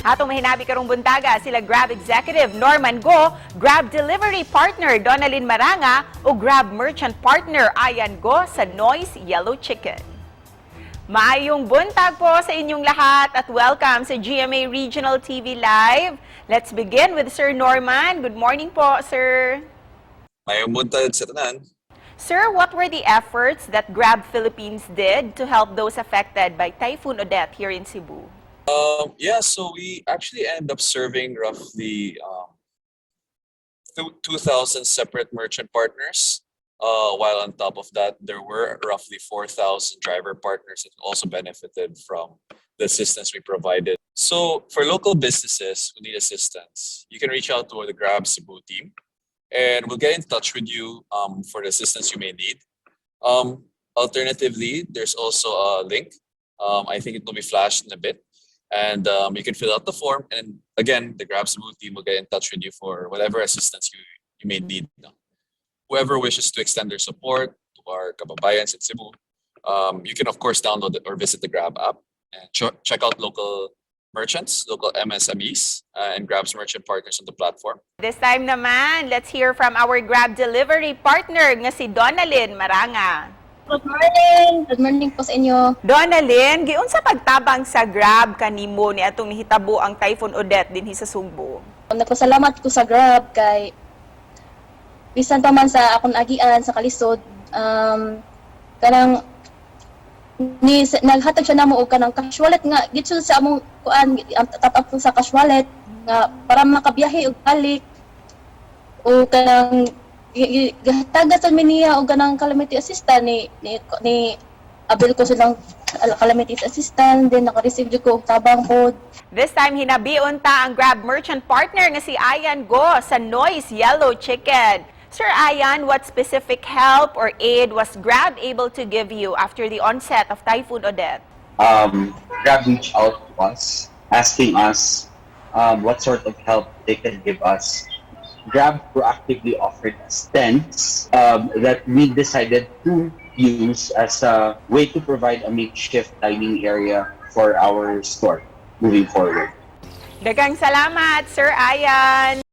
Atong mahinabi karong buntaga sila Grab Executive Norman Go, Grab Delivery Partner Donalyn Maranga o Grab Merchant Partner Ayan Go sa Noise Yellow Chicken. Maayong buntag po sa inyong lahat at welcome sa GMA Regional TV Live. Let's begin with Sir Norman. Good morning po, sir. Maayong buntag sa tanan. Sir, what were the efforts that Grab Philippines did to help those affected by Typhoon Odette here in Cebu? So we actually end up serving roughly 2,000 separate merchant partners. While on top of that, there were roughly 4,000 driver partners that also benefited from the assistance we provided. So for local businesses who need assistance, you can reach out to the Grab Cebu team and we'll get in touch with you for the assistance you may need. Alternatively, there's also a link. I think it will be flashed in a bit. And you can fill out the form. And again, the Grab Cebu team will get in touch with you for whatever assistance you may need. Whoever wishes to extend their support to our kababayans in Cebu, you can of course download or visit the Grab app and check out local merchants, local MSMEs, and Grab's merchant partners on the platform. This time naman, let's hear from our Grab Delivery Partner nga si Donalyn Maranga. Good morning! Good morning po sa inyo. Donalyn, giun sa pagtabang sa Grab kanimo ni atong nihitabo ang Typhoon Odette dinhi sa Sugbo. Nagpasalamat ko sa Grab kay bisan pa man sa akong agian sa kalisod, kanang naghatag siya namo og kanang cash wallet nga gitso sa among kuan top up sa cash wallet nga para makabiyahe og balik o kanang gahatagan sa niya og kanang calamity assistant ni abil ko silang calamity assistant, then naka-receive ko tabang po. This time hinabiun ta ang Grab Merchant Partner nga si Ayan Go sa Noise Yellow Chicken. Sir Ayan, what specific help or aid was Grab able to give you after the onset of Typhoon Odette? Grab reached out to us, asking us what sort of help they can give us. Grab proactively offered us tents that we decided to use as a way to provide a makeshift dining area for our store moving forward. Daghang salamat, Sir Ayan.